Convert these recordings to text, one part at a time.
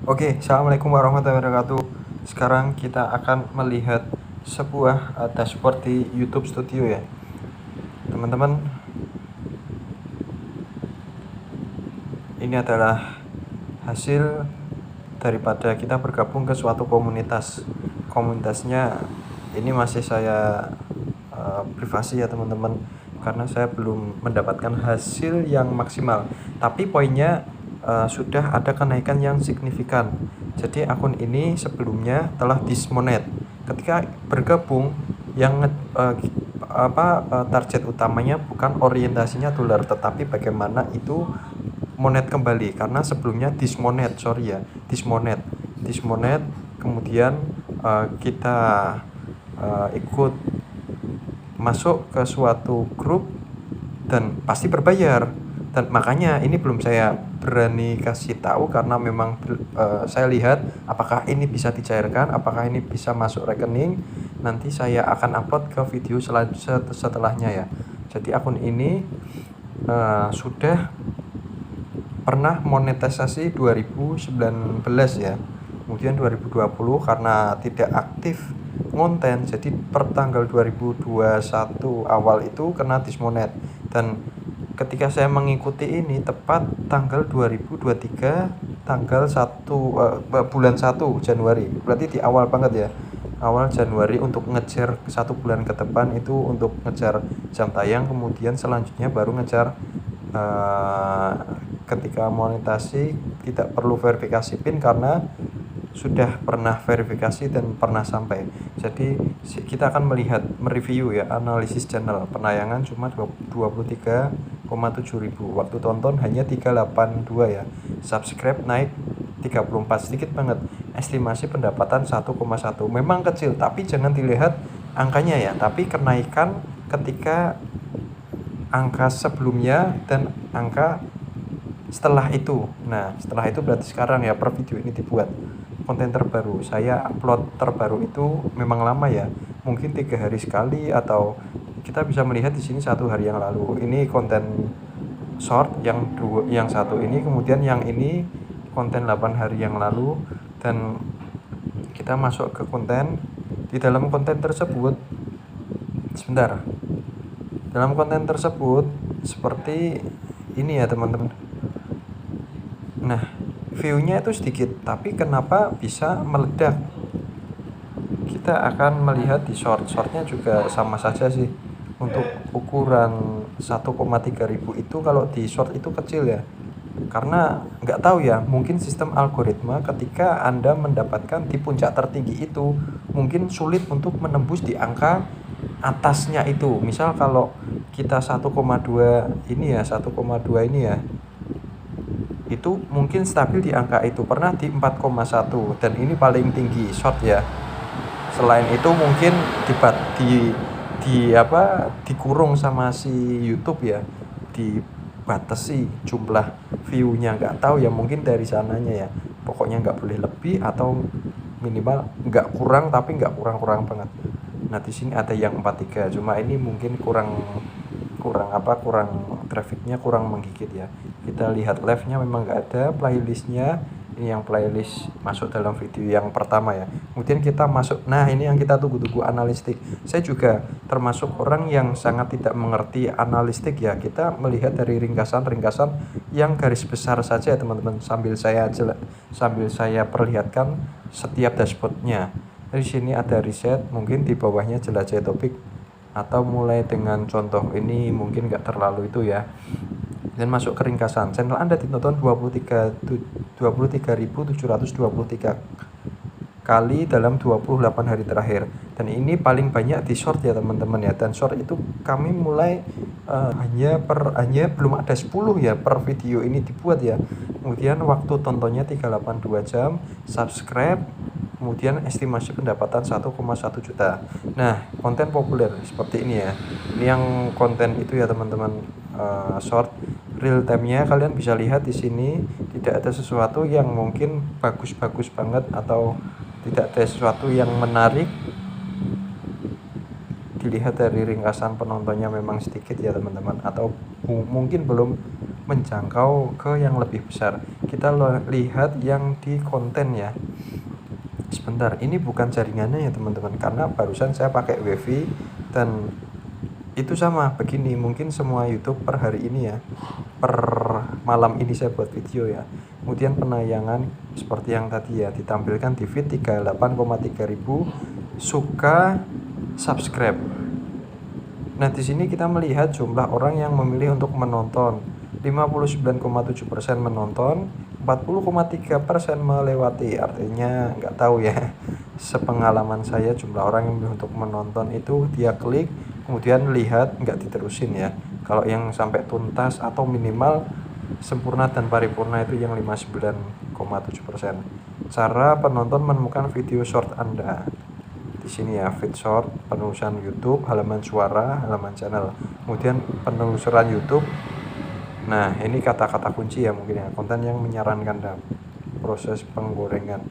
Oke, assalamualaikum warahmatullahi wabarakatuh. Sekarang kita akan melihat sebuah dashboard di YouTube Studio ya, teman-teman. Ini adalah hasil daripada kita bergabung ke suatu komunitas. Komunitasnya ini masih saya privasi ya teman-teman, karena saya belum mendapatkan hasil yang maksimal. Tapi poinnya sudah ada kenaikan yang signifikan. Jadi akun ini sebelumnya telah dismonet. Ketika bergabung yang target utamanya bukan orientasinya dolar, tetapi bagaimana itu monet kembali, karena sebelumnya dismonet, dismonet. Kemudian kita ikut masuk ke suatu grup dan pasti berbayar, dan makanya ini belum saya berani kasih tahu karena memang saya lihat apakah ini bisa dicairkan, apakah ini bisa masuk rekening. Nanti saya akan upload ke video setelahnya ya. Jadi akun ini sudah pernah monetisasi 2019 ya, kemudian 2020 karena tidak aktif ngonten, jadi per tanggal 2021 awal itu kena dismonet. Dan ketika saya mengikuti ini tepat tanggal 2023 tanggal 1 bulan 1 Januari, berarti di awal banget ya, awal Januari, untuk ngejar 1 bulan ke depan itu untuk ngejar jam tayang, kemudian selanjutnya baru ngejar ketika monetasi tidak perlu verifikasi PIN karena sudah pernah verifikasi dan pernah sampai. Jadi kita akan mereview ya, analisis channel. Penayangan cuma 23,7 ribu, waktu tonton hanya 382 ya, subscribe naik 34, sedikit banget. Estimasi pendapatan 1,1, memang kecil, tapi jangan dilihat angkanya ya, tapi kenaikan ketika angka sebelumnya dan angka setelah itu. Nah, setelah itu berarti sekarang ya, per video ini dibuat konten terbaru. Saya upload terbaru itu memang lama ya, mungkin 3 hari sekali, atau kita bisa melihat di sini 1 hari yang lalu. Ini konten short yang satu ini, kemudian yang ini konten 8 hari yang lalu. Dan kita masuk ke konten. Di dalam konten tersebut, dalam konten tersebut seperti ini ya teman-teman. Nah, view-nya itu sedikit, tapi kenapa bisa meledak? Kita akan melihat di shortnya juga sama saja sih. Untuk ukuran 1,3 ribu itu kalau di short itu kecil ya, karena nggak tahu ya, mungkin sistem algoritma ketika Anda mendapatkan di puncak tertinggi itu mungkin sulit untuk menembus di angka atasnya itu. Misal kalau kita 1,2 ini ya, 1,2 ini ya, itu mungkin stabil di angka itu, pernah di 4,1, dan ini paling tinggi short ya. Selain itu mungkin dikurung sama si YouTube ya, dibatasi jumlah view-nya, nggak tahu ya, mungkin dari sananya ya. Pokoknya nggak boleh lebih, atau minimal nggak kurang, tapi nggak kurang banget. Nah, di sini ada yang 43, cuma ini mungkin kurang trafficnya kurang menggigit ya. Kita lihat live-nya memang nggak ada, playlistnya ini yang playlist masuk dalam video yang pertama ya. Kemudian kita masuk, nah ini yang kita tunggu-tunggu, analistik. Saya juga termasuk orang yang sangat tidak mengerti analistik ya. Kita melihat dari ringkasan yang garis besar saja ya teman-teman, sambil saya perlihatkan setiap dashboardnya. Di sini ada riset, mungkin di bawahnya jelajah topik, atau mulai dengan contoh ini mungkin nggak terlalu itu ya. Dan masuk ke ringkasan, channel Anda ditonton 23.723 kali dalam 28 hari terakhir, dan ini paling banyak di short ya teman-teman ya. Dan short itu kami mulai hanya belum ada 10 ya per video ini dibuat ya. Kemudian waktu tontonnya 382 jam, subscribe, kemudian estimasi pendapatan 1,1 juta. Nah, konten populer seperti ini ya. Ini yang konten itu ya teman-teman, short real time-nya kalian bisa lihat di sini, tidak ada sesuatu yang mungkin bagus banget, atau tidak ada sesuatu yang menarik. Dilihat dari ringkasan penontonnya memang sedikit ya teman-teman, atau mungkin belum menjangkau ke yang lebih besar. Kita lihat yang di konten ya. Sebentar, ini bukan jaringannya ya teman-teman, karena barusan saya pakai WiFi dan itu sama begini. Mungkin semua YouTube per hari ini ya, per malam ini saya buat video ya. Kemudian penayangan seperti yang tadi ya, ditampilkan di feed 38,3 ribu suka, subscribe. Nah, di sini kita melihat jumlah orang yang memilih untuk menonton. 59,7% menonton, 40,3% melewati. Artinya nggak tahu ya. Sepengalaman saya jumlah orang yang memilih untuk menonton itu dia klik, kemudian lihat, nggak diterusin ya. Kalau yang sampai tuntas atau minimal sempurna dan paripurna itu yang 59,7%. Cara penonton menemukan video short Anda. Di sini ya, feed short, penelusuran YouTube, halaman suara, halaman channel. Kemudian penelusuran YouTube. Nah, ini kata-kata kunci ya mungkin ya, konten yang menyarankan dan proses penggorengan.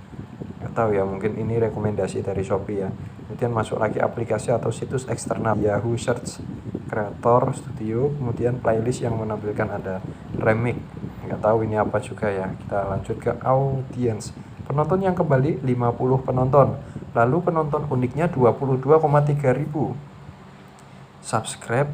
Nggak tahu ya, mungkin ini rekomendasi dari Shopee ya. Kemudian masuk lagi aplikasi atau situs eksternal, Yahoo Search, Creator Studio, kemudian playlist yang menampilkan ada remix. Nggak tahu ini apa juga ya. Kita lanjut ke audience. Penonton yang kembali 50 penonton. Lalu penonton uniknya 22,3 ribu. Subscribe.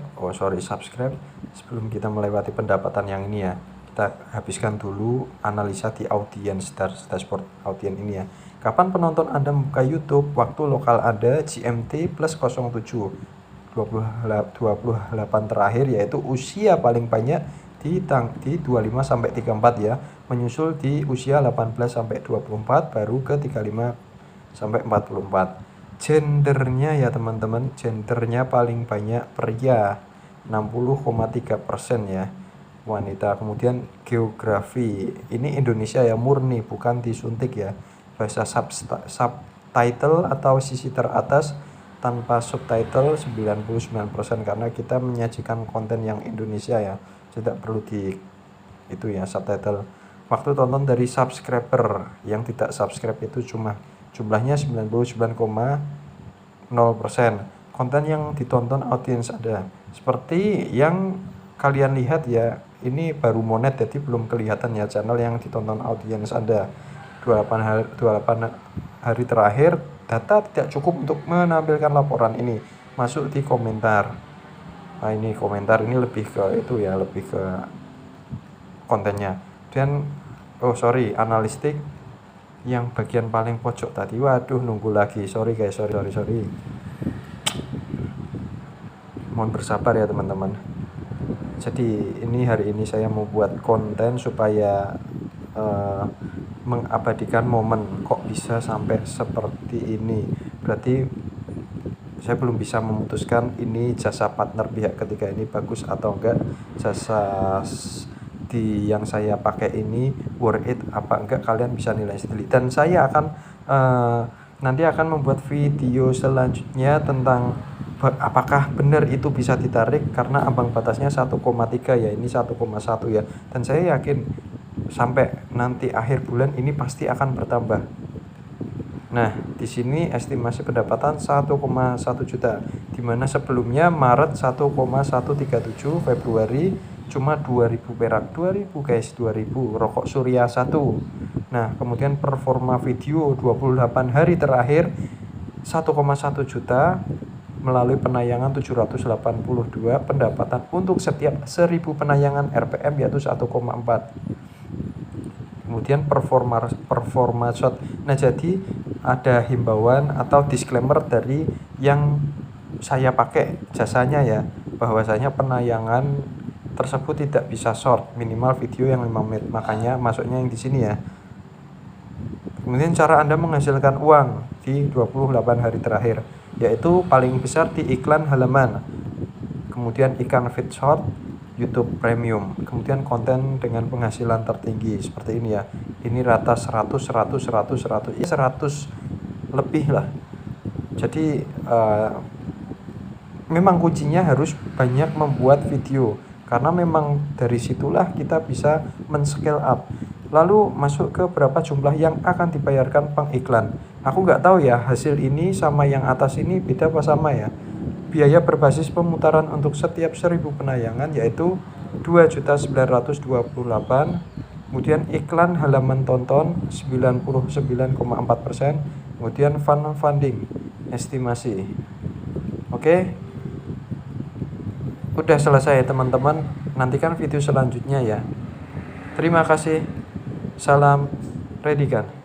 Sebelum kita melewati pendapatan yang ini ya, kita habiskan dulu analisa di audience dashboard audience ini ya. Kapan penonton Anda membuka YouTube? Waktu lokal Anda GMT plus 07 28 terakhir, yaitu usia paling banyak di 25 sampai 34 ya, menyusul di usia 18 sampai 24, baru ke 35 sampai 44. Gendernya ya teman-teman, gendernya paling banyak pria 60,3% ya, wanita. Kemudian geografi, ini Indonesia ya, murni, bukan disuntik ya. Bahasa subtitle atau sisi teratas tanpa subtitle 99%, karena kita menyajikan konten yang Indonesia ya, tidak perlu di itu ya subtitle. Waktu tonton dari subscriber, yang tidak subscribe itu cuma jumlahnya 99,0%. Konten yang ditonton audiens ada seperti yang kalian lihat ya, ini baru monet jadi belum kelihatan ya channel yang ditonton audiens Anda. 28 hari terakhir, data tidak cukup untuk menampilkan laporan ini. Masuk di komentar. Nah, ini komentar ini lebih ke itu ya, lebih ke kontennya. Dan analistik yang bagian paling pojok tadi. Waduh, nunggu lagi. Sorry guys, sorry. Mohon bersabar ya teman-teman. Jadi ini hari ini saya mau buat konten supaya mengabadikan momen. Kok bisa sampai seperti ini? Berarti saya belum bisa memutuskan ini jasa partner pihak ketiga ini bagus atau enggak. Jasa yang saya pakai ini worth it apa enggak, kalian bisa nilai sendiri. Dan saya akan nanti akan membuat video selanjutnya tentang apakah benar itu bisa ditarik, karena ambang batasnya 1,3 ya, ini 1,1 ya. Dan saya yakin sampai nanti akhir bulan ini pasti akan bertambah. Nah, di sini estimasi pendapatan 1,1 juta, di mana sebelumnya Maret 1,137, Februari cuma 2.000 perak. 2.000 guys, 2.000 rokok Surya 1. Nah, kemudian performa video 28 hari terakhir 1,1 juta melalui penayangan 782, pendapatan untuk setiap 1000 penayangan RPM yaitu 1,4. Kemudian performa shot. Nah, jadi ada himbauan atau disclaimer dari yang saya pakai jasanya ya, bahwasanya penayangan tersebut tidak bisa short, minimal video yang 5 menit. Makanya masuknya yang di sini ya. Kemudian cara Anda menghasilkan uang di 28 hari terakhir, yaitu paling besar di iklan halaman, kemudian iklan feed short, YouTube Premium, kemudian konten dengan penghasilan tertinggi seperti ini ya. Ini rata 100 ya, 100 lebih lah. Jadi memang kuncinya harus banyak membuat video, karena memang dari situlah kita bisa men-scale up. Lalu masuk ke berapa jumlah yang akan dibayarkan pengiklan. Aku nggak tahu ya, hasil ini sama yang atas ini beda apa sama ya. Biaya berbasis pemutaran untuk setiap 1000 penayangan yaitu 2.928.000. Kemudian iklan halaman tonton 99,4%. Kemudian funding estimasi. Oke. Udah selesai teman-teman. Nantikan video selanjutnya ya. Terima kasih. Salam Redikan.